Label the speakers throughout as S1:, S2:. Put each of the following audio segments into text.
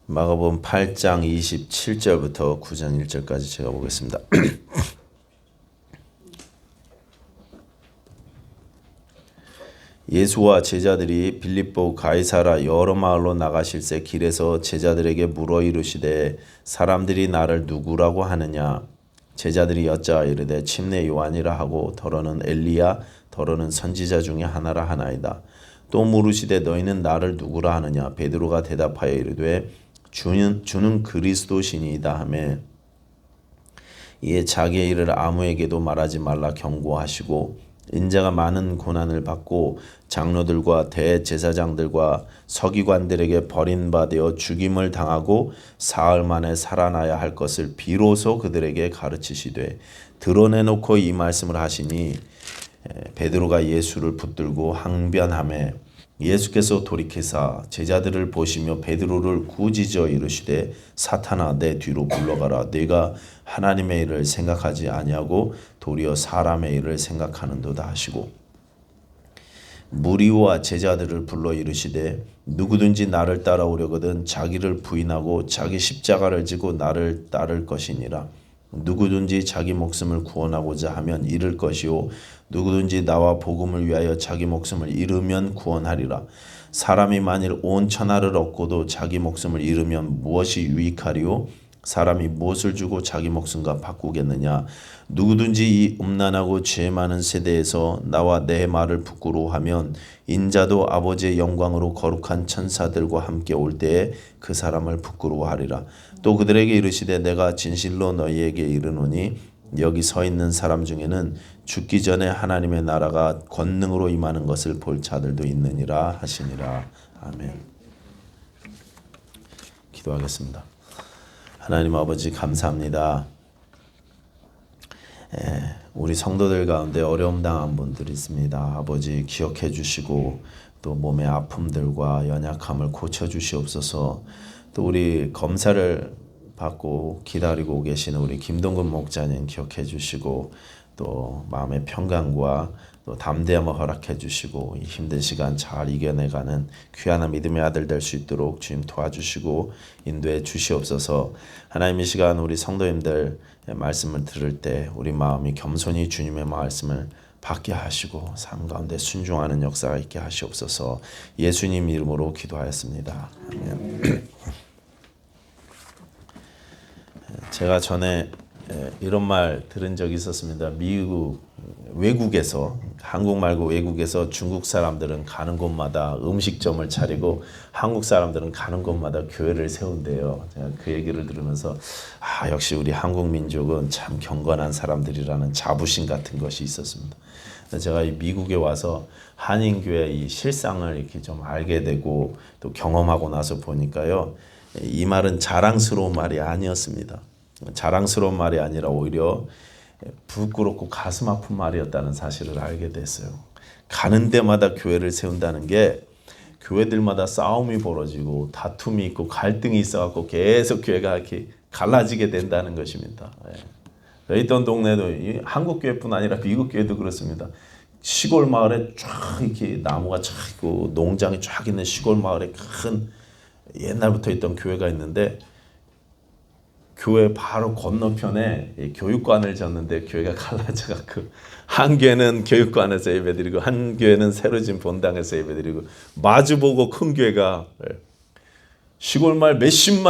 S1: 마가복음 8장 27절부터 9장 1절까지 제가 보겠습니다. 예수와 제자들이 빌립보 가이사라 여러 마을로 나가실새 길에서 제자들에게 물어 이르시되 사람들이 나를 누구라고 하느냐. 제자들이 여짜 이르되 침례 요한이라 하고 더러는 엘리야 더러는 선지자 중에 하나라 하나이다. 또 물으시되 너희는 나를 누구라 하느냐. 베드로가 대답하여 이르되 주는 그리스도시니이다 하매 이에 자기의 일을 아무에게도 말하지 말라 경고하시고 인자가 많은 고난을 받고 장로들과 대제사장들과 서기관들에게 버림받아 죽임을 당하고 사흘 만에 살아나야 할 것을 비로소 그들에게 가르치시되 드러내놓고 이 말씀을 하시니 베드로가 예수를 붙들고 항변하매 예수께서 돌이키사 제자들을 보시며 베드로를 꾸짖어 이르시되 사탄아 내 뒤로 물러가라. 네가 하나님의 일을 생각하지 아니하고 도리어 사람의 일을 생각하는도다 하시고 무리와 제자들을 불러 이르시되 누구든지 나를 따라오려거든 자기를 부인하고 자기 십자가를 지고 나를 따를 것이니라. 누구든지 자기 목숨을 구원하고자 하면 잃을 것이요 누구든지 나와 복음을 위하여 자기 목숨을 잃으면 구원하리라. 사람이 만일 온 천하를 얻고도 자기 목숨을 잃으면 무엇이 유익하리요? 사람이 무엇을 주고 자기 목숨과 바꾸겠느냐. 누구든지 이 음란하고 죄 많은 세대에서 나와 내 말을 부끄러워하면 인자도 아버지의 영광으로 거룩한 천사들과 함께 올 때에 그 사람을 부끄러워하리라. 또 그들에게 이르시되 내가 진실로 너희에게 이르노니 여기 서 있는 사람 중에는 죽기 전에 하나님의 나라가 권능으로 임하는 것을 볼 자들도 있느니라 하시니라. 아멘. 기도하겠습니다. 하나님 아버지 감사합니다. 우리 성도들 가운데 어려움 당한 분들이 있습니다. 아버지 기억해 주시고 또 몸의 아픔들과 연약함을 고쳐 주시옵소서. 또 우리 검사를 받고 기다리고 계시는 우리 김동근 목자님 기억해 주시고 또 마음의 평강과 또 담대함을 허락해 주시고 이 힘든 시간 잘 이겨내가는 귀한 믿음의 아들 될 수 있도록 주님 도와주시고 인도해 주시옵소서. 하나님 이 시간 우리 성도님들 말씀을 들을 때 우리 마음이 겸손히 주님의 말씀을 받게 하시고 삶 가운데 순종하는 역사가 있게 하시옵소서. 예수님 이름으로 기도하였습니다. 아멘. 제가 전에 이런 말 들은 적이 있었습니다. 외국에서 한국 말고 외국에서 중국 사람들은 가는 곳마다 음식점을 차리고 한국 사람들은 가는 곳마다 교회를 세운대요. 제가 그 얘기를 들으면서 역시 우리 한국 민족은 참 경건한 사람들이라는 자부심 같은 것이 있었습니다. 제가 이 미국에 와서 한인교회 이 실상을 이렇게 좀 알게 되고 또 경험하고 나서 보니까요. 이 말은 자랑스러운 말이 아니었습니다. 자랑스러운 말이 아니라 오히려 부끄럽고 가슴 아픈 말이었다는 사실을 알게 됐어요. 가는 데마다 교회를 세운다는 게 교회들마다 싸움이 벌어지고 다툼이 있고 갈등이 있어갖고 계속 교회가 이렇게 갈라지게 된다는 것입니다. 저희 있던 동네도 한국 교회뿐 아니라 미국 교회도 그렇습니다. 시골 마을에 쫙 이렇게 나무가 쫙 있고 농장이 쫙 있는 시골 마을에 큰 옛날부터 있던 교회가 있는데 교회 바로 건너편에 교육관을 졌는데 교회가 갈라져갖고 한 교회는 교육관에서 예배드리고 한 교회는 새로 진 본당에서 예배드리고 마주보고 큰 교회가 시골 마을 몇십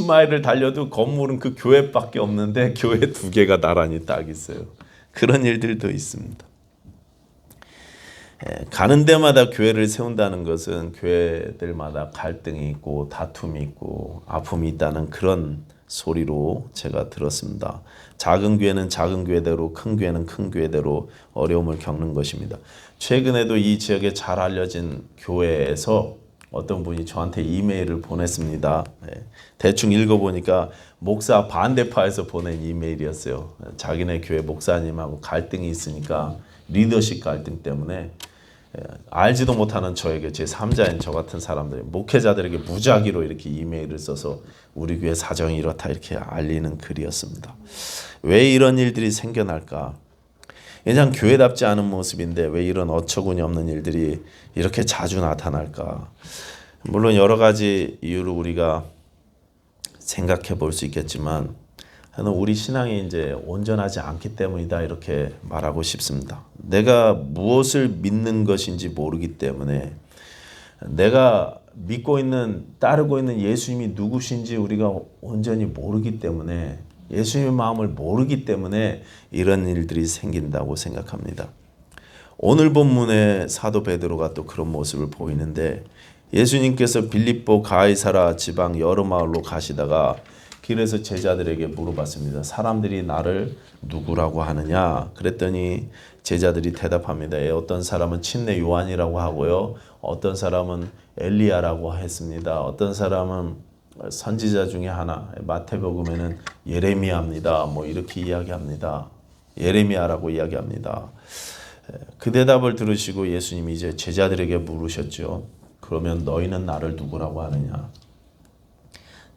S1: 마일을 달려도 건물은 그 교회밖에 없는데 교회 두 개가 나란히 딱 있어요. 그런 일들도 있습니다. 가는 데마다 교회를 세운다는 것은 교회들마다 갈등이 있고 다툼이 있고 아픔이 있다는 그런 소리로 제가 들었습니다. 작은 교회는 작은 교회대로 큰 교회는 큰 교회대로 어려움을 겪는 것입니다. 최근에도 이 지역에 잘 알려진 교회에서 어떤 분이 저한테 이메일을 보냈습니다. 대충 읽어보니까 목사 반대파에서 보낸 이메일이었어요. 자기네 교회 목사님하고 갈등이 있으니까 리더십 갈등 때문에 알지도 못하는 저에게 제3자인 저 같은 사람들이 목회자들에게 무작위로 이렇게 이메일을 써서 우리 교회 사정이 이렇다 이렇게 알리는 글이었습니다. 왜 이런 일들이 생겨날까? 그냥 교회답지 않은 모습인데 왜 이런 어처구니 없는 일들이 이렇게 자주 나타날까? 물론 여러 가지 이유로 우리가 생각해 볼 수 있겠지만 저는 우리 신앙이 이제 온전하지 않기 때문이다 이렇게 말하고 싶습니다. 내가 무엇을 믿는 것인지 모르기 때문에 내가 믿고 있는 따르고 있는 예수님이 누구신지 우리가 온전히 모르기 때문에 예수님의 마음을 모르기 때문에 이런 일들이 생긴다고 생각합니다. 오늘 본문에 사도 베드로가 또 그런 모습을 보이는데 예수님께서 빌립보 가이사라 지방 여러 마을로 가시다가 길에서 제자들에게 물어봤습니다. 사람들이 나를 누구라고 하느냐? 그랬더니 제자들이 대답합니다. 어떤 사람은 침례 요한이라고 하고요. 어떤 사람은 엘리야라고 했습니다. 어떤 사람은 선지자 중에 하나, 마태복음에는 예레미야입니다. 뭐 이렇게 이야기합니다. 예레미야라고 이야기합니다. 그 대답을 들으시고 예수님이 이제 제자들에게 물으셨죠. 그러면 너희는 나를 누구라고 하느냐?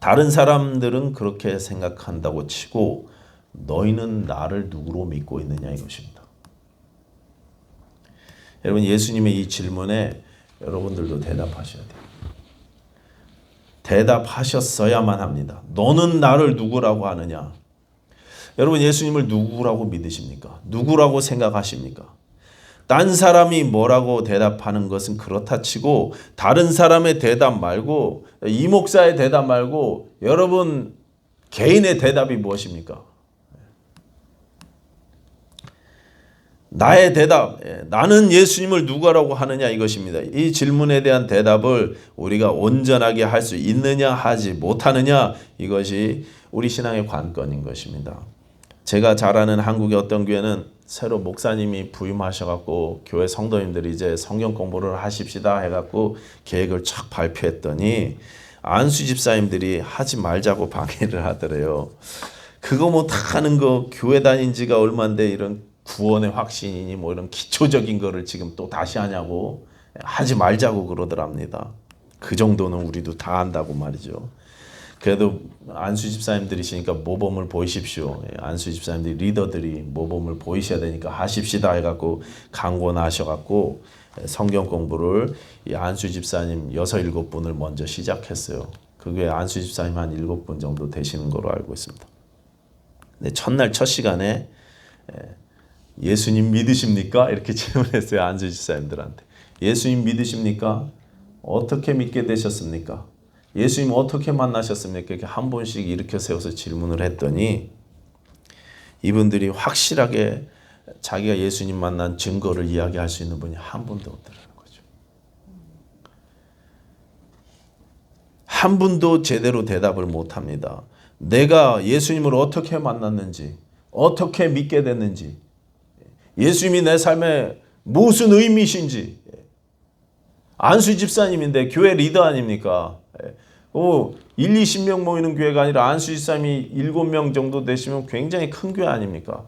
S1: 다른 사람들은 그렇게 생각한다고 치고 너희는 나를 누구로 믿고 있느냐 이것입니다. 여러분 예수님의 이 질문에 여러분들도 대답하셔야 돼요. 대답하셨어야만 합니다. 너는 나를 누구라고 하느냐? 여러분 예수님을 누구라고 믿으십니까? 누구라고 생각하십니까? 딴 사람이 뭐라고 대답하는 것은 그렇다 치고 다른 사람의 대답 말고 이 목사의 대답 말고 여러분 개인의 대답이 무엇입니까? 나의 대답, 나는 예수님을 누구라고 하느냐 이것입니다. 이 질문에 대한 대답을 우리가 온전하게 할 수 있느냐 하지 못하느냐 이것이 우리 신앙의 관건인 것입니다. 제가 잘 아는 한국의 어떤 교회는 새로 목사님이 부임하셔갖고 교회 성도님들이 이제 성경 공부를 하십시다 해갖고 계획을 쫙 발표했더니 안수 집사님들이 하지 말자고 방해를 하더래요. 그거 못하는 거 교회 다닌 지가 얼마인데 이런 구원의 확신이니 뭐 이런 기초적인 거를 지금 또 다시 하냐고 하지 말자고 그러더랍니다. 그 정도는 우리도 다 한다고 말이죠. 그래도 안수 집사님들이시니까 모범을 보이십시오. 안수 집사님들 리더들이 모범을 보이셔야 되니까 하십시다 해갖고 강권을 하셔갖고 성경 공부를 이 안수 집사님 6, 7분을 먼저 시작했어요. 그게 안수 집사님 한 7분 정도 되시는 걸로 알고 있습니다. 근데 첫날 첫 시간에 예수님 믿으십니까? 이렇게 질문했어요. 안수 집사님들한테. 예수님 믿으십니까? 어떻게 믿게 되셨습니까? 예수님 어떻게 만나셨습니까? 이렇게 한 번씩 일으켜 세워서 질문을 했더니 이분들이 확실하게 자기가 예수님 만난 증거를 이야기할 수 있는 분이 한 분도 없더라는 거죠. 한 분도 제대로 대답을 못합니다. 내가 예수님을 어떻게 만났는지, 어떻게 믿게 됐는지, 예수님이 내 삶에 무슨 의미신지. 안수 집사님인데 교회 리더 아닙니까? 1, 20명 모이는 교회가 아니라 안수 집사님이 7명 정도 되시면 굉장히 큰 교회 아닙니까?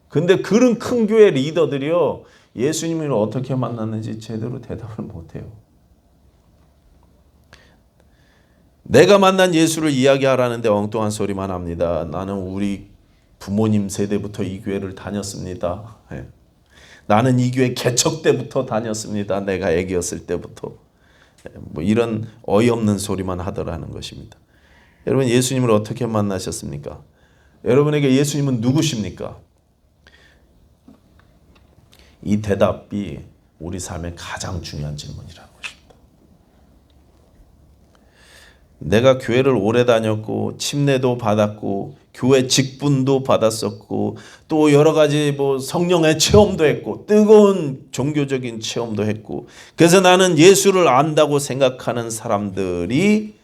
S1: 근데 그런 큰 교회 리더들이요, 예수님을 어떻게 만났는지 제대로 대답을 못해요. 내가 만난 예수를 이야기하라는데 엉뚱한 소리만 합니다. 나는 우리 부모님 세대부터 이 교회를 다녔습니다. 나는 이 교회 개척 때부터 다녔습니다. 내가 애기였을 때부터. 뭐 이런 어이없는 소리만 하더라는 것입니다. 여러분 예수님을 어떻게 만나셨습니까? 여러분에게 예수님은 누구십니까? 이 대답이 우리 삶의 가장 중요한 질문이라는 것입니다. 내가 교회를 오래 다녔고 침례도 받았고 교회 직분도 받았었고 또 여러 가지 뭐 성령의 체험도 했고 뜨거운 종교적인 체험도 했고 그래서 나는 예수를 안다고 생각하는 사람들이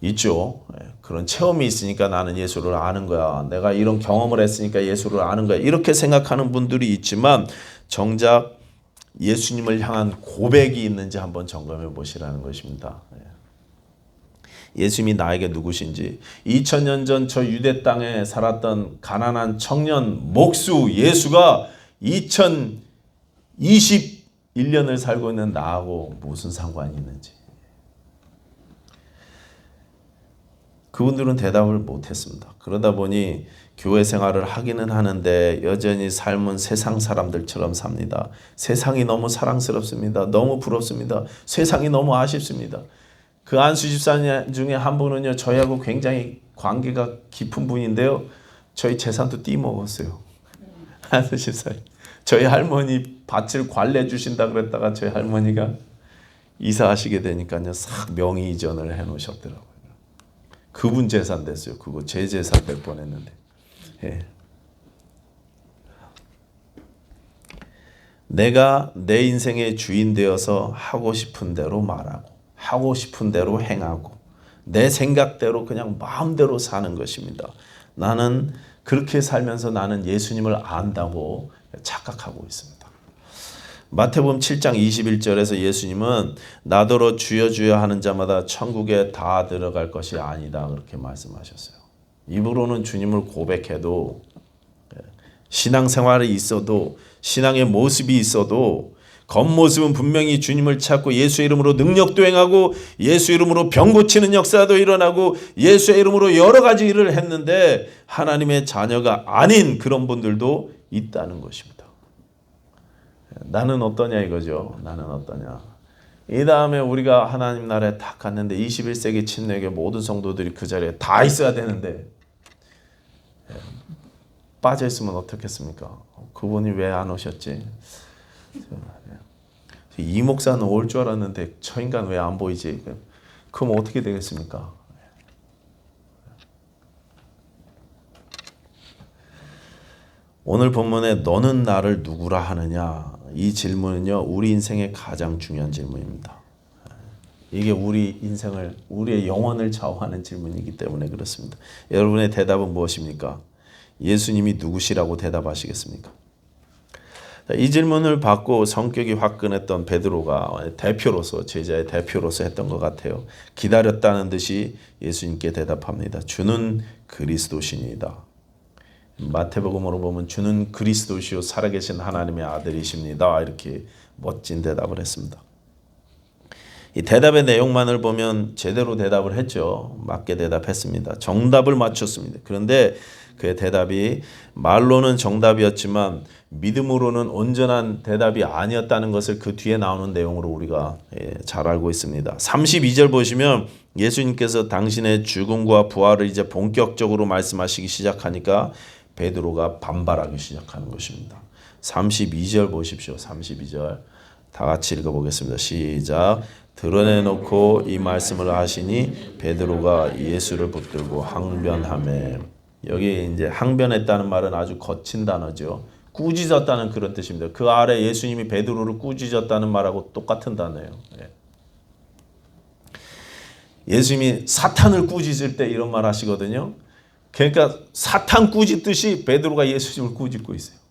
S1: 있죠. 그런 체험이 있으니까 나는 예수를 아는 거야. 내가 이런 경험을 했으니까 예수를 아는 거야. 이렇게 생각하는 분들이 있지만 정작 예수님을 향한 고백이 있는지 한번 점검해 보시라는 것입니다. 예수님이 나에게 누구신지 2000년 전 저 유대 땅에 살았던 가난한 청년 목수 예수가 2021년을 살고 있는 나하고 무슨 상관이 있는지 그분들은 대답을 못했습니다. 그러다 보니 교회 생활을 하기는 하는데 여전히 삶은 세상 사람들처럼 삽니다. 세상이 너무 사랑스럽습니다. 너무 부럽습니다. 세상이 너무 아쉽습니다. 그 안수 집사 중에 한 분은요, 저희하고 굉장히 관계가 깊은 분인데요, 저희 재산도 띠먹었어요. 안수 집사님. 저희 할머니 밭을 관리해 주신다 그랬다가 저희 할머니가 이사하시게 되니까요, 싹 명의 이전을 해 놓으셨더라고요. 그분 재산 됐어요. 그거 제 재산 될 뻔했는데. 예. 내가 내 인생의 주인 되어서 하고 싶은 대로 말하고 하고 싶은 대로 행하고 내 생각대로 그냥 마음대로 사는 것입니다. 나는 그렇게 살면서 나는 예수님을 안다고 착각하고 있습니다. 마태복음 7장 21절에서 예수님은 나더러 주여 주여 하는 자마다 천국에 다 들어갈 것이 아니다 그렇게 말씀하셨어요. 입으로는 주님을 고백해도, 신앙생활이 있어도, 신앙의 모습이 있어도 겉모습은 분명히 주님을 찾고 예수의 이름으로 능력도 행하고 예수 이름으로 병 고치는 역사도 일어나고 예수의 이름으로 여러 가지 일을 했는데 하나님의 자녀가 아닌 그런 분들도 있다는 것입니다. 나는 어떠냐 이거죠. 나는 어떠냐. 이 다음에 우리가 하나님 나라에 딱 갔는데 21세기 침례교회 모든 성도들이 그 자리에 다 있어야 되는데 빠져 있으면 어떻겠습니까? 그분이 왜 안 오셨지? 이 목사는 올 줄 알았는데 저 인간 왜 안 보이지? 그럼 어떻게 되겠습니까? 오늘 본문에 너는 나를 누구라 하느냐? 이 질문은요, 우리 인생의 가장 중요한 질문입니다. 이게 우리 인생을, 우리의 영혼을 좌우하는 질문이기 때문에 그렇습니다. 여러분의 대답은 무엇입니까? 예수님이 누구시라고 대답하시겠습니까? 이 질문을 받고 성격이 화끈했던 베드로가 대표로서, 제자의 대표로서 했던 것 같아요. 기다렸다는 듯이 예수님께 대답합니다. 주는 그리스도시니이다. 마태복음으로 보면 주는 그리스도시요 살아계신 하나님의 아들이십니다. 이렇게 멋진 대답을 했습니다. 이 대답의 내용만을 보면 제대로 대답을 했죠. 맞게 대답했습니다. 정답을 맞췄습니다. 그런데 그의 대답이 말로는 정답이었지만 믿음으로는 온전한 대답이 아니었다는 것을 그 뒤에 나오는 내용으로 우리가 잘 알고 있습니다. 32절 보시면 예수님께서 당신의 죽음과 부활을 이제 본격적으로 말씀하시기 시작하니까 베드로가 반발하기 시작하는 것입니다. 32절 보십시오. 32절 다 같이 읽어보겠습니다. 시작. 드러내놓고 이 말씀을 하시니 베드로가 예수를 붙들고 항변하매. 여기 이제 항변했다는 말은 아주 거친 단어죠. 꾸짖었다는 그런 뜻입니다. 그 아래 예수님이 베드로를 꾸짖었다는 말하고 똑같은 단어예요. 예수님이 사탄을 꾸짖을 때 이런 말 하시거든요. 그러니까 사탄 꾸짖듯이 베드로가 예수님을 꾸짖고 있어요.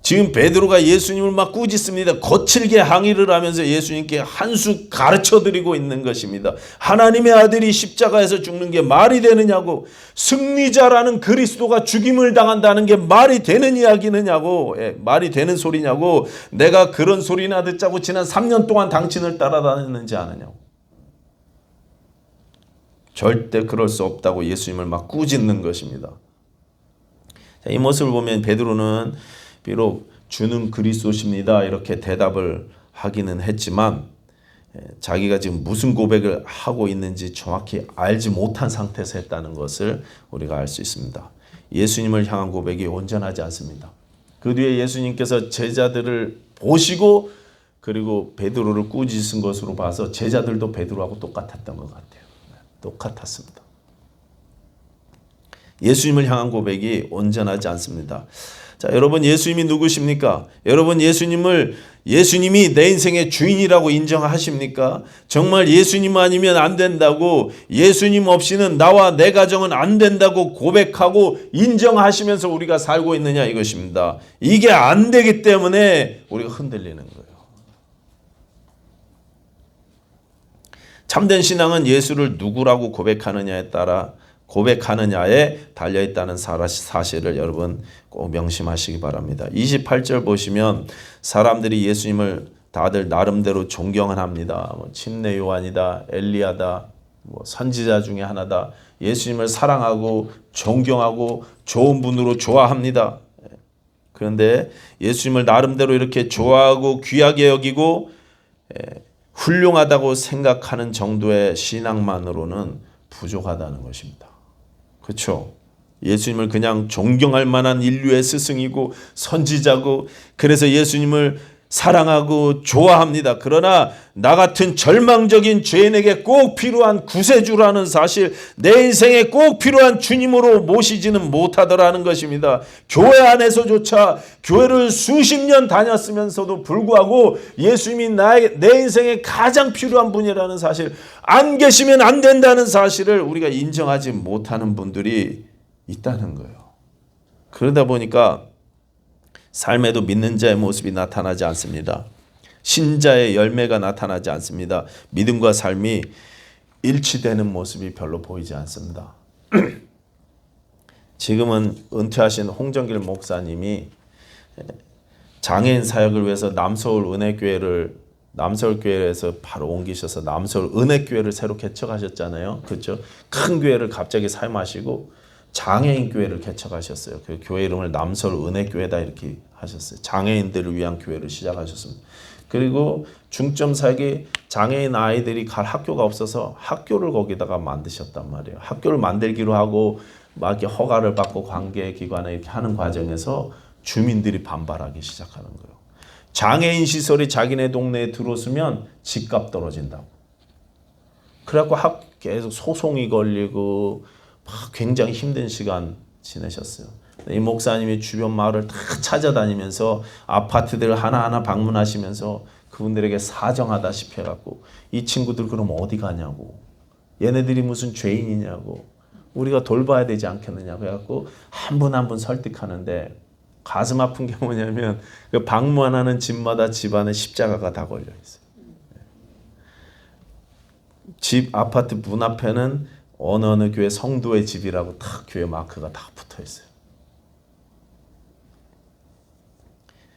S1: 지금 베드로가 예수님을 막 꾸짖습니다. 거칠게 항의를 하면서 예수님께 한 수 가르쳐드리고 있는 것입니다. 하나님의 아들이 십자가에서 죽는 게 말이 되느냐고, 승리자라는 그리스도가 죽임을 당한다는 게 말이 되는 이야기느냐고, 말이 되는 소리냐고, 내가 그런 소리나 듣자고 지난 3년 동안 당신을 따라다녔는지 아느냐고. 절대 그럴 수 없다고 예수님을 막 꾸짖는 것입니다. 이 모습을 보면 베드로는 비록 주는 그리스도십니다 이렇게 대답을 하기는 했지만 자기가 지금 무슨 고백을 하고 있는지 정확히 알지 못한 상태에서 했다는 것을 우리가 알 수 있습니다. 예수님을 향한 고백이 온전하지 않습니다. 그 뒤에 예수님께서 제자들을 보시고 그리고 베드로를 꾸짖은 것으로 봐서 제자들도 베드로하고 똑같았던 것 같아요. 똑같았습니다. 예수님을 향한 고백이 온전하지 않습니다. 자, 여러분 예수님이 누구십니까? 여러분 예수님이 내 인생의 주인이라고 인정하십니까? 정말 예수님 아니면 안 된다고, 예수님 없이는 나와 내 가정은 안 된다고 고백하고 인정하시면서 우리가 살고 있느냐 이것입니다. 이게 안 되기 때문에 우리가 흔들리는 거예요. 참된 신앙은 예수를 누구라고 고백하느냐에 달려있다는 사실을 여러분 꼭 명심하시기 바랍니다. 28절 보시면 사람들이 예수님을 다들 나름대로 존경을 합니다. 침례 요한이다, 엘리야다, 선지자 중에 하나다. 예수님을 사랑하고 존경하고 좋은 분으로 좋아합니다. 그런데 예수님을 나름대로 이렇게 좋아하고 귀하게 여기고 훌륭하다고 생각하는 정도의 신앙만으로는 부족하다는 것입니다. 그렇죠? 예수님을 그냥 존경할 만한 인류의 스승이고 선지자고 그래서 예수님을 사랑하고 좋아합니다. 그러나 나 같은 절망적인 죄인에게 꼭 필요한 구세주라는 사실, 내 인생에 꼭 필요한 주님으로 모시지는 못하더라는 것입니다. 교회 안에서조차 교회를 수십 년 다녔으면서도 불구하고 예수님이 내 인생에 가장 필요한 분이라는 사실, 안 계시면 안 된다는 사실을 우리가 인정하지 못하는 분들이 있다는 거예요. 그러다 보니까 삶에도 믿는 자의 모습이 나타나지 않습니다. 신자의 열매가 나타나지 않습니다. 믿음과 삶이 일치되는 모습이 별로 보이지 않습니다. 지금은 은퇴하신 홍정길 목사님이 장애인 사역을 위해서 남서울 교회에서 바로 옮기셔서 남서울 은혜교회를 새로 개척하셨잖아요. 그렇죠? 큰 교회를 갑자기 사임하시고 장애인 교회를 개척하셨어요. 그 교회 이름을 남서울 은혜교회다 이렇게 하셨어요. 장애인들을 위한 교회를 시작하셨습니다. 그리고 중점 사역이 장애인 아이들이 갈 학교가 없어서 학교를 거기다가 만드셨단 말이에요. 학교를 만들기로 하고 막 이렇게 허가를 받고 관계기관에 이렇게 하는 과정에서 주민들이 반발하기 시작하는 거예요. 장애인 시설이 자기네 동네에 들어오면 집값 떨어진다고. 그래갖고 계속 소송이 걸리고 굉장히 힘든 시간 지내셨어요. 이 목사님이 주변 마을을 다 찾아다니면서 아파트들 하나하나 방문하시면서 그분들에게 사정하다시피 해갖고 이 친구들 그럼 어디 가냐고, 얘네들이 무슨 죄인이냐고, 우리가 돌봐야 되지 않겠느냐고 해갖고 한 분 한 분 설득하는데 가슴 아픈 게 뭐냐면 그 방문하는 집마다 집안에 십자가가 다 걸려 있어요. 집 아파트 문 앞에는 어느 교회 성도의 집이라고 딱 교회 마크가 다 붙어 있어요.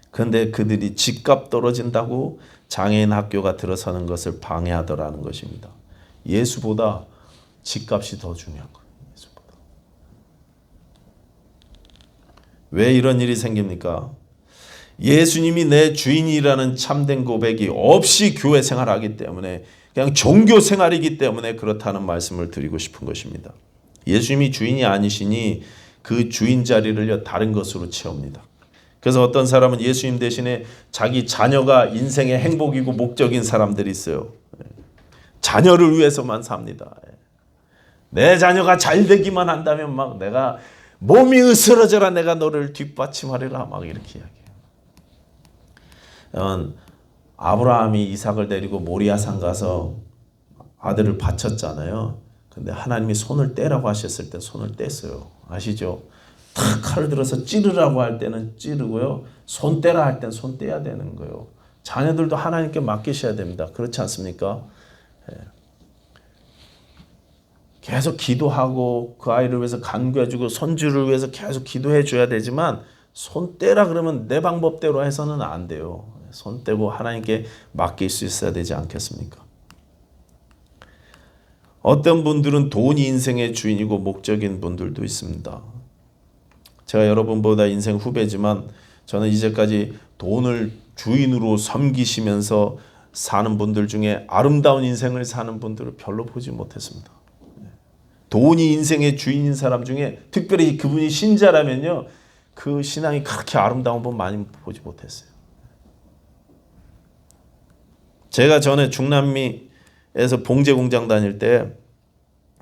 S1: 그런데 그들이 집값 떨어진다고 장애인 학교가 들어서는 것을 방해하더라는 것입니다. 예수보다 집값이 더 중요한 거예요. 예수보다. 왜 이런 일이 생깁니까? 예수님이 내 주인이라는 참된 고백이 없이 교회 생활하기 때문에, 그냥 종교 생활이기 때문에 그렇다는 말씀을 드리고 싶은 것입니다. 예수님이 주인이 아니시니 그 주인 자리를 다른 것으로 채웁니다. 그래서 어떤 사람은 예수님 대신에 자기 자녀가 인생의 행복이고 목적인 사람들이 있어요. 자녀를 위해서만 삽니다. 내 자녀가 잘 되기만 한다면 막 내가 몸이 으스러져라 내가 너를 뒷받침하리라 막 이렇게 이야기해요. 아브라함이 이삭을 데리고 모리아산 가서 아들을 바쳤잖아요. 근데 하나님이 손을 떼라고 하셨을 때 손을 뗐어요. 아시죠? 탁 칼을 들어서 찌르라고 할 때는 찌르고요. 손 떼라 할 때는 손 떼야 되는 거예요. 자녀들도 하나님께 맡기셔야 됩니다. 그렇지 않습니까? 계속 기도하고 그 아이를 위해서 간구해주고 손주를 위해서 계속 기도해줘야 되지만 손 떼라 그러면 내 방법대로 해서는 안 돼요. 손 떼고 하나님께 맡길 수 있어야 되지 않겠습니까? 어떤 분들은 돈이 인생의 주인이고 목적인 분들도 있습니다. 제가 여러분보다 인생 후배지만 저는 이제까지 돈을 주인으로 섬기시면서 사는 분들 중에 아름다운 인생을 사는 분들을 별로 보지 못했습니다. 돈이 인생의 주인인 사람 중에 특별히 그분이 신자라면요, 그 신앙이 그렇게 아름다운 분 많이 보지 못했어요. 제가 전에 중남미에서 봉제 공장 다닐 때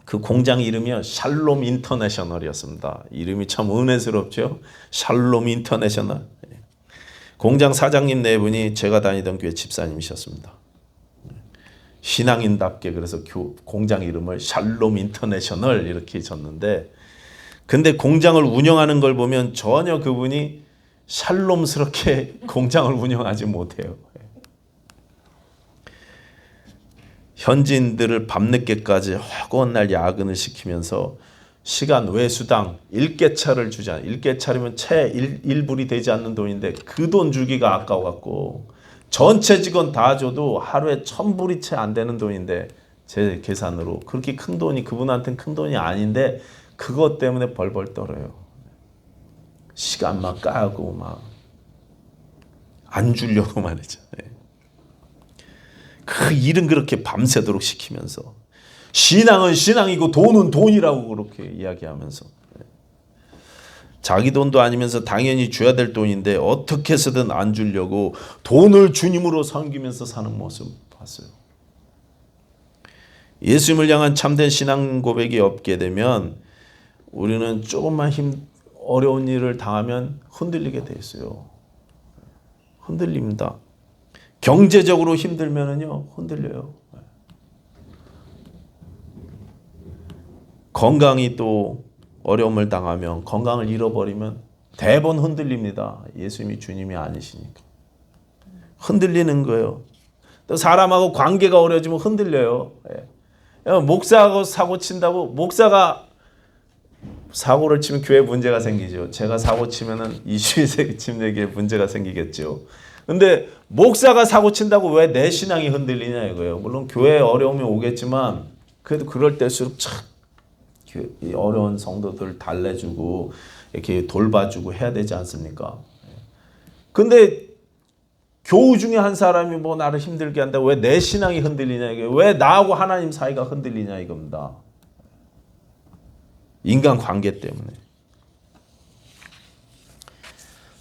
S1: 그 공장 이름이요 샬롬 인터내셔널이었습니다. 이름이 참 은혜스럽죠. 샬롬 인터내셔널. 공장 사장님 네 분이 제가 다니던 교회 집사님이셨습니다. 신앙인답게 그래서 공장 이름을 샬롬 인터내셔널 이렇게 졌는데, 근데 공장을 운영하는 걸 보면 전혀 그분이 샬롬스럽게 공장을 운영하지 못해요. 현지인들을 밤늦게까지 허구한 날 야근을 시키면서 시간 외수당 1개차를 주잖아요. 1개차리면 채 1불이 되지 않는 돈인데 그 돈 주기가 아까워갖고 전체 직원 다 줘도 하루에 1,000불이 채 안 되는 돈인데 제 계산으로 그렇게 큰 돈이 그분한테는 큰 돈이 아닌데 그것 때문에 벌벌 떨어요. 시간 막 까고 막 안 주려고 말이죠. 그 일은 그렇게 밤새도록 시키면서 신앙은 신앙이고 돈은 돈이라고 그렇게 이야기하면서 자기 돈도 아니면서 당연히 줘야 될 돈인데 어떻게 해서든 안 주려고 돈을 주님으로 섬기면서 사는 모습 봤어요. 예수님을 향한 참된 신앙 고백이 없게 되면 우리는 조금만 어려운 일을 당하면 흔들리게 돼 있어요. 흔들립니다. 경제적으로 힘들면은요 흔들려요. 건강이 또 어려움을 당하면 건강을 잃어버리면 대번 흔들립니다. 예수님이 주님이 아니시니까 흔들리는 거예요. 또 사람하고 관계가 어려워지면 흔들려요. 목사하고 사고 친다고 목사가 사고를 치면 교회 문제가 생기죠. 제가 사고 치면은 이슈의집에게 문제가 생기겠죠. 근데 목사가 사고 친다고 왜 내 신앙이 흔들리냐 이거예요. 물론 교회에 어려움이 오겠지만 그래도 그럴 때일수록 참 어려운 성도들 달래주고 이렇게 돌봐주고 해야 되지 않습니까? 근데 교우 중에 한 사람이 뭐 나를 힘들게 한다고 왜 내 신앙이 흔들리냐 이게 왜 나하고 하나님 사이가 흔들리냐 이겁니다. 인간관계 때문에.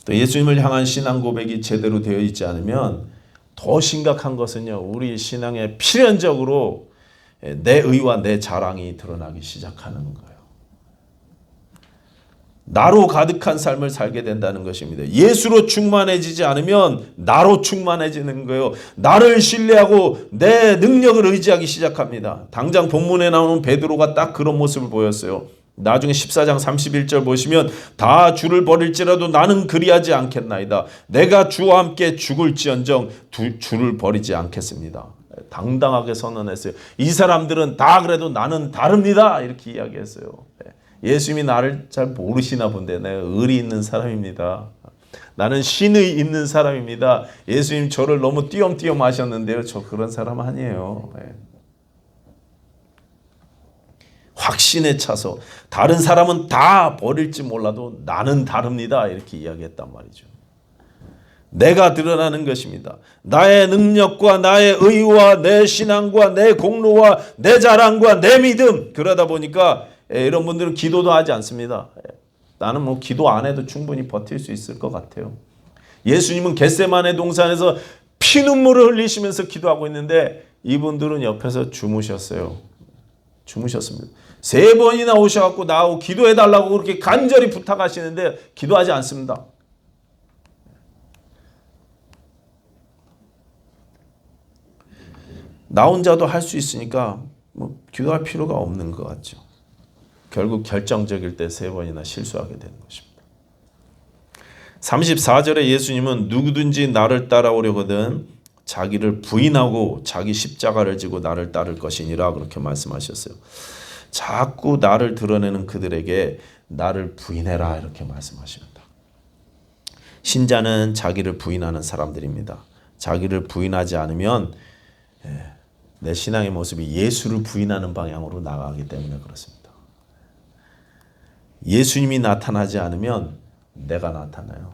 S1: 또 예수님을 향한 신앙 고백이 제대로 되어 있지 않으면 더 심각한 것은요. 우리 신앙에 필연적으로 내 의와 내 자랑이 드러나기 시작하는 거예요. 나로 가득한 삶을 살게 된다는 것입니다. 예수로 충만해지지 않으면 나로 충만해지는 거예요. 나를 신뢰하고 내 능력을 의지하기 시작합니다. 당장 본문에 나오는 베드로가 딱 그런 모습을 보였어요. 나중에 14장 31절 보시면 다 주를 버릴지라도 나는 그리하지 않겠나이다. 내가 주와 함께 죽을지언정 주를 버리지 않겠습니다. 당당하게 선언했어요. 이 사람들은 다 그래도 나는 다릅니다. 이렇게 이야기했어요. 예수님이 나를 잘 모르시나 본데 내가 의리 있는 사람입니다. 나는 신의 있는 사람입니다. 예수님 저를 너무 띄엄띄엄 하셨는데요. 저 그런 사람 아니에요. 확신에 차서 다른 사람은 다 버릴지 몰라도 나는 다릅니다. 이렇게 이야기했단 말이죠. 내가 드러나는 것입니다. 나의 능력과 나의 의와 내 신앙과 내 공로와 내 자랑과 내 믿음. 그러다 보니까 이런 분들은 기도도 하지 않습니다. 나는 뭐 기도 안 해도 충분히 버틸 수 있을 것 같아요. 예수님은 겟세마네 동산에서 피눈물을 흘리시면서 기도하고 있는데 이분들은 옆에서 주무셨어요. 주무셨습니다. 3번이나 오셔갖고 나하고 기도해달라고 그렇게 간절히 부탁하시는데 기도하지 않습니다. 나 혼자도 할 수 있으니까 뭐 기도할 필요가 없는 것 같죠. 결국 결정적일 때 3번이나 실수하게 되는 것입니다. 34절에 예수님은 누구든지 나를 따라오려거든 자기를 부인하고 자기 십자가를 지고 나를 따를 것이니라 그렇게 말씀하셨어요. 자꾸 나를 드러내는 그들에게 나를 부인해라 이렇게 말씀하십니다. 신자는 자기를 부인하는 사람들입니다. 자기를 부인하지 않으면 내 신앙의 모습이 예수를 부인하는 방향으로 나가기 때문에 그렇습니다. 예수님이 나타나지 않으면 내가 나타나요.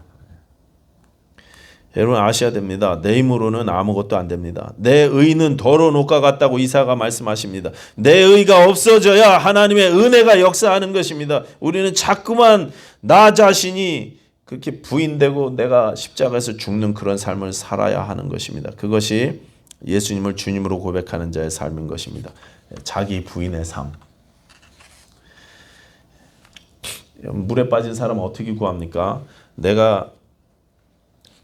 S1: 여러분 아셔야 됩니다. 내 힘으로는 아무것도 안 됩니다. 내 의는 더러운 옷과 같다고 이사야가 말씀하십니다. 내 의가 없어져야 하나님의 은혜가 역사하는 것입니다. 우리는 자꾸만 나 자신이 그렇게 부인되고 내가 십자가에서 죽는 그런 삶을 살아야 하는 것입니다. 그것이 예수님을 주님으로 고백하는 자의 삶인 것입니다. 자기 부인의 삶. 물에 빠진 사람은 어떻게 구합니까? 내가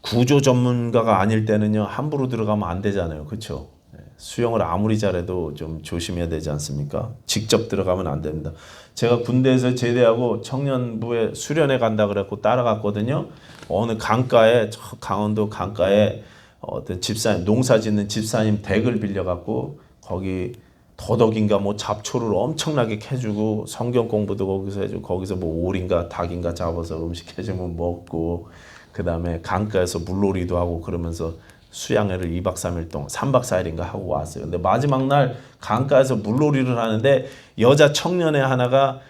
S1: 구조 전문가가 아닐 때는요 함부로 들어가면 안 되잖아요. 그렇죠? 수영을 아무리 잘해도 좀 조심해야 되지 않습니까? 직접 들어가면 안 됩니다. 제가 군대에서 제대하고 청년부에 수련회 간다 그래갖고 따라갔거든요. 어느 강가에 강원도 강가에 어떤 집사님 농사 짓는 집사님 댁을 빌려갖고 거기 더덕인가 뭐 잡초를 엄청나게 캐주고 성경 공부도 거기서 해주고 거기서 뭐 오리인가 닭인가 잡아서 음식 해주면 먹고 그 다음에 강가에서 물놀이도 하고 그러면서 수양회를 2박 3일 동안 3박 4일인가 하고 왔어요. 근데 마지막 날 강가에서 물놀이를 하는데 여자 청년의 하나가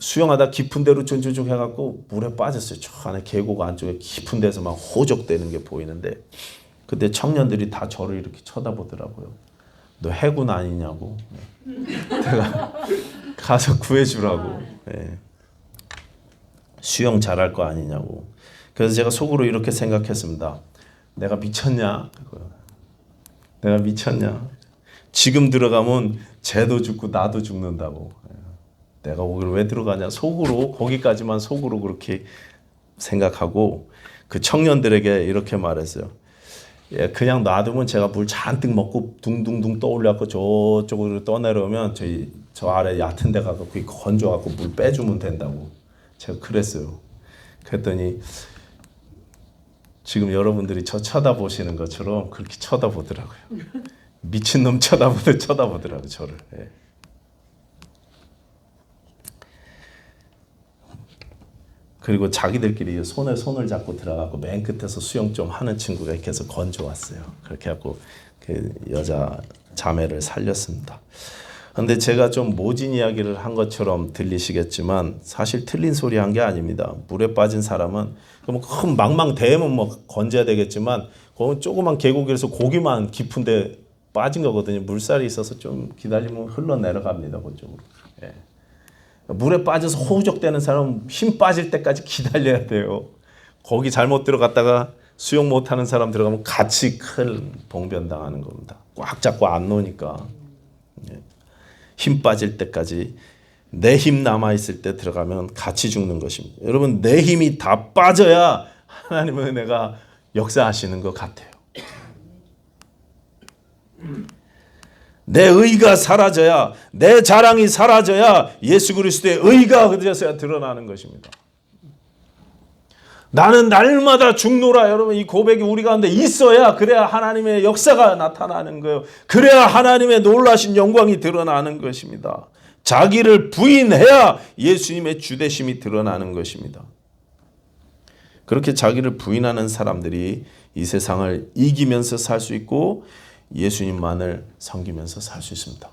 S1: 수영하다 깊은 데로 쫀쫀쫀 해갖고 물에 빠졌어요. 저 안에 계곡 안쪽에 깊은 데서 막 호적대는 게 보이는데 그때 청년들이 다 저를 이렇게 쳐다보더라고요. 너 해군 아니냐고. 내가 가서 구해주라고. 네. 수영 잘할 거 아니냐고. 그래서 제가 속으로 이렇게 생각했습니다. 내가 미쳤냐? 내가 미쳤냐? 지금 들어가면 쟤도 죽고 나도 죽는다고. 내가 거기를 왜 들어가냐? 속으로, 거기까지만 속으로 그렇게 생각하고 그 청년들에게 이렇게 말했어요. 예, 그냥 놔두면 제가 물 잔뜩 먹고 둥둥둥 떠올려갖고 저쪽으로 떠내려오면 저 아래 얕은 데 가서 그게 건져갖고 물 빼주면 된다고. 제가 그랬어요. 그랬더니 지금 여러분들이 저 쳐다보시는 것처럼 그렇게 쳐다보더라고요. 미친놈 쳐다보더라고요, 저를. 예. 그리고 자기들끼리 손에 손을 잡고 들어가고 맨 끝에서 수영 좀 하는 친구가 계속 건져왔어요. 그렇게 하고 그 여자 자매를 살렸습니다. 근데 제가 좀 모진 이야기를 한 것처럼 들리시겠지만 사실 틀린 소리 한 게 아닙니다. 물에 빠진 사람은 그럼 큰 망망대해면 뭐 건져야 되겠지만 그건 조그만 계곡에서 고기만 깊은데 빠진 거거든요. 물살이 있어서 좀 기다리면 흘러내려갑니다. 그쪽으로. 예. 물에 빠져서 호우적대는 사람은 힘 빠질 때까지 기다려야 돼요. 거기 잘못 들어갔다가 수영 못하는 사람 들어가면 같이 큰 봉변당하는 겁니다. 꽉 잡고 안 놓으니까. 힘 빠질 때까지 내 힘 남아있을 때 들어가면 같이 죽는 것입니다. 여러분 내 힘이 다 빠져야 하나님의 은혜가 역사하시는 것 같아요. 내 의가 사라져야, 내 자랑이 사라져야 예수 그리스도의 의가 그제서야 드러나는 것입니다. 나는 날마다 죽노라. 여러분 이 고백이 우리 가운데 있어야 그래야 하나님의 역사가 나타나는 거예요. 그래야 하나님의 놀라신 영광이 드러나는 것입니다. 자기를 부인해야 예수님의 주되심이 드러나는 것입니다. 그렇게 자기를 부인하는 사람들이 이 세상을 이기면서 살 수 있고 예수님만을 섬기면서 살 수 있습니다.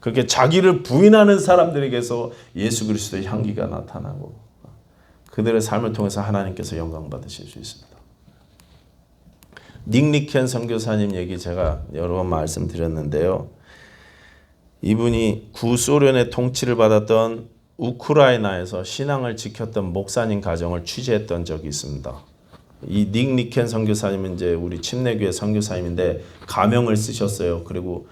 S1: 그렇게 자기를 부인하는 사람들에게서 예수 그리스도의 향기가 나타나고 그들의 삶을 통해서 하나님께서 영광 받으실 수 있습니다. 닉 리켄 선교사님 얘기 제가 여러 번 말씀드렸는데요. 이분이 구소련의 통치를 받았던 우크라이나에서 신앙을 지켰던 목사님 가정을 취재했던 적이 있습니다. 이 닉 리켄 선교사님은 이제 우리 침례교회 선교사님인데 가명을 쓰셨어요. 그리고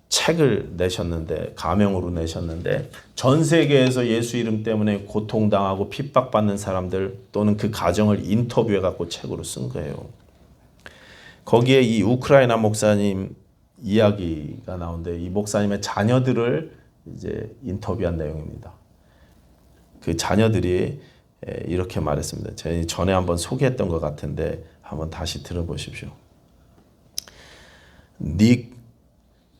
S1: 책을 내셨는데 가명으로 내셨는데 전 세계에서 예수 이름 때문에 고통당하고 핍박받는 사람들 또는 그 가정을 인터뷰해 갖고 책으로 쓴 거예요. 거기에 이 우크라이나 목사님 이야기가 나오는데 이 목사님의 자녀들을 이제 인터뷰한 내용입니다. 그 자녀들이 이렇게 말했습니다. 제가 전에 한번 소개했던 것 같은데 한번 다시 들어보십시오. 닉,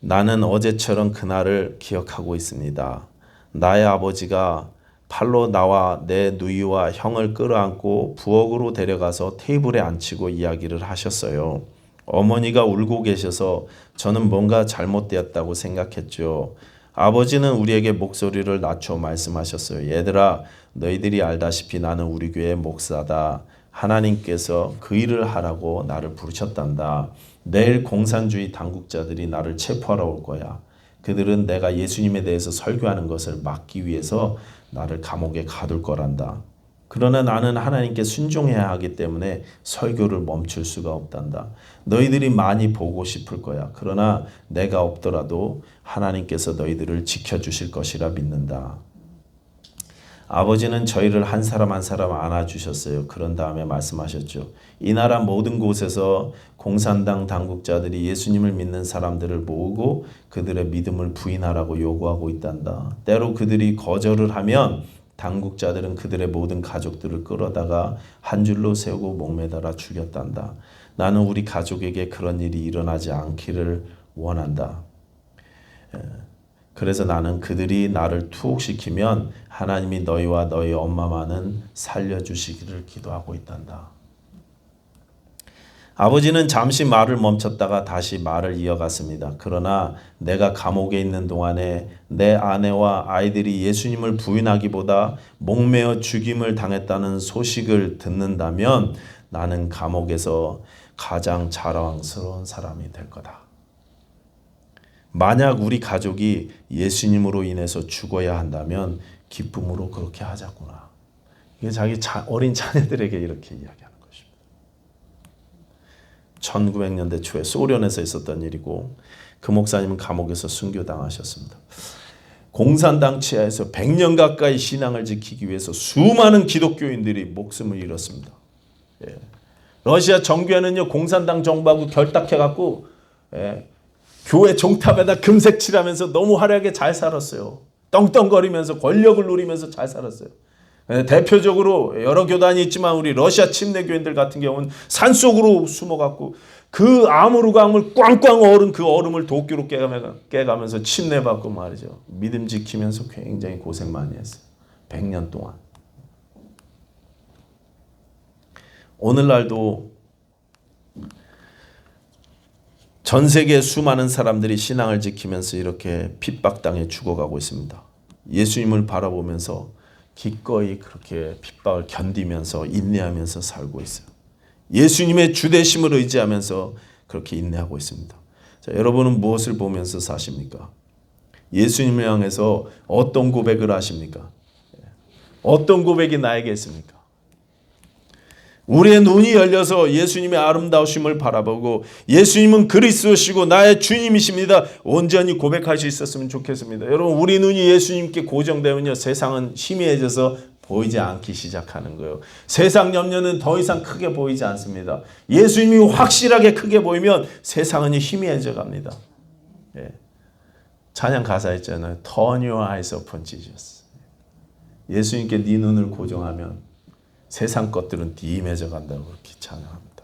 S1: 나는 어제처럼 그날을 기억하고 있습니다. 나의 아버지가 팔로 나와 내 누이와 형을 끌어안고 부엌으로 데려가서 테이블에 앉히고 이야기를 하셨어요. 어머니가 울고 계셔서 저는 뭔가 잘못되었다고 생각했죠. 아버지는 우리에게 목소리를 낮춰 말씀하셨어요. 얘들아, 너희들이 알다시피 나는 우리 교회 목사다. 하나님께서 그 일을 하라고 나를 부르셨단다. 내일 공산주의 당국자들이 나를 체포하러 올 거야. 그들은 내가 예수님에 대해서 설교하는 것을 막기 위해서 나를 감옥에 가둘 거란다. 그러나 나는 하나님께 순종해야 하기 때문에 설교를 멈출 수가 없단다. 너희들이 많이 보고 싶을 거야. 그러나 내가 없더라도 하나님께서 너희들을 지켜주실 것이라 믿는다. 아버지는 저희를 한 사람 한 사람 안아주셨어요. 그런 다음에 말씀하셨죠. 이 나라 모든 곳에서 공산당 당국자들이 예수님을 믿는 사람들을 모으고 그들의 믿음을 부인하라고 요구하고 있단다. 때로 그들이 거절을 하면 당국자들은 그들의 모든 가족들을 끌어다가 한 줄로 세우고 목매달아 죽였단다. 나는 우리 가족에게 그런 일이 일어나지 않기를 원한다. 그래서 나는 그들이 나를 투옥시키면 하나님이 너희와 너희 엄마만은 살려주시기를 기도하고 있단다. 아버지는 잠시 말을 멈췄다가 다시 말을 이어갔습니다. 그러나 내가 감옥에 있는 동안에 내 아내와 아이들이 예수님을 부인하기보다 목매어 죽임을 당했다는 소식을 듣는다면 나는 감옥에서 가장 자랑스러운 사람이 될 거다. 만약 우리 가족이 예수님으로 인해서 죽어야 한다면 기쁨으로 그렇게 하자꾸나. 이게 자기 어린 자녀들에게 이렇게 이야기하는 것입니다. 1900년대 초에 소련에서 있었던 일이고 그 목사님은 감옥에서 순교당하셨습니다. 공산당 치하에서 100년 가까이 신앙을 지키기 위해서 수많은 기독교인들이 목숨을 잃었습니다. 예. 러시아 정부에는요 공산당 정부하고 결탁해갖고 교회 종탑에다 금색 칠하면서 너무 화려하게 잘 살았어요. 떵떵거리면서 권력을 누리면서 잘 살았어요. 대표적으로 여러 교단이 있지만 우리 러시아 침례교인들 같은 경우는 산속으로 숨어갖고 그 아무르강을 꽝꽝 얼은 그 얼음을 도끼로 깨가면서 침례받고 말이죠. 믿음 지키면서 굉장히 고생 많이 했어요. 100년 동안. 오늘날도 전 세계 수많은 사람들이 신앙을 지키면서 이렇게 핍박당해 죽어가고 있습니다. 예수님을 바라보면서 기꺼이 그렇게 핍박을 견디면서 인내하면서 살고 있어요. 예수님의 주되심을 의지하면서 그렇게 인내하고 있습니다. 자, 여러분은 무엇을 보면서 사십니까? 예수님을 향해서 어떤 고백을 하십니까? 어떤 고백이 나에게 있습니까? 우리의 눈이 열려서 예수님의 아름다우심을 바라보고 예수님은 그리스도시고 나의 주님이십니다. 온전히 고백할 수 있었으면 좋겠습니다. 여러분 우리 눈이 예수님께 고정되면요 세상은 희미해져서 보이지 않기 시작하는 거예요. 세상 염려는 더 이상 크게 보이지 않습니다. 예수님이 확실하게 크게 보이면 세상은 희미해져 갑니다. 예. 찬양 가사 있잖아요. Turn your eyes upon Jesus. 예수님께 네 눈을 고정하면 세상 것들은 dim해져 간다고 그렇게 찬양합니다.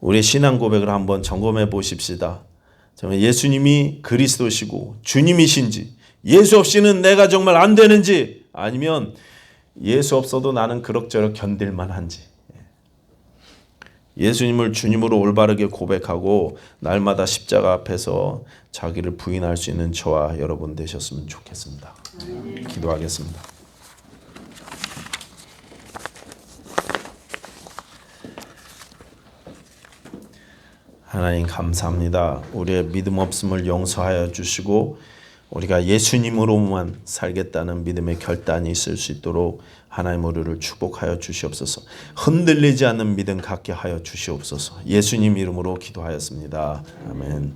S1: 우리 신앙 고백을 한번 점검해 보십시다. 정말 예수님이 그리스도시고 주님이신지, 예수 없이는 내가 정말 안 되는지, 아니면 예수 없어도 나는 그럭저럭 견딜만 한지. 예수님을 주님으로 올바르게 고백하고 날마다 십자가 앞에서 자기를 부인할 수 있는 저와 여러분 되셨으면 좋겠습니다. 기도하겠습니다. 하나님 감사합니다. 우리의 믿음 없음을 용서하여 주시고 우리가 예수님으로만 살겠다는 믿음의 결단이 있을 수 있도록 하나님 우리를 축복하여 주시옵소서. 흔들리지 않는 믿음 갖게 하여 주시옵소서. 예수님 이름으로 기도하였습니다. 아멘.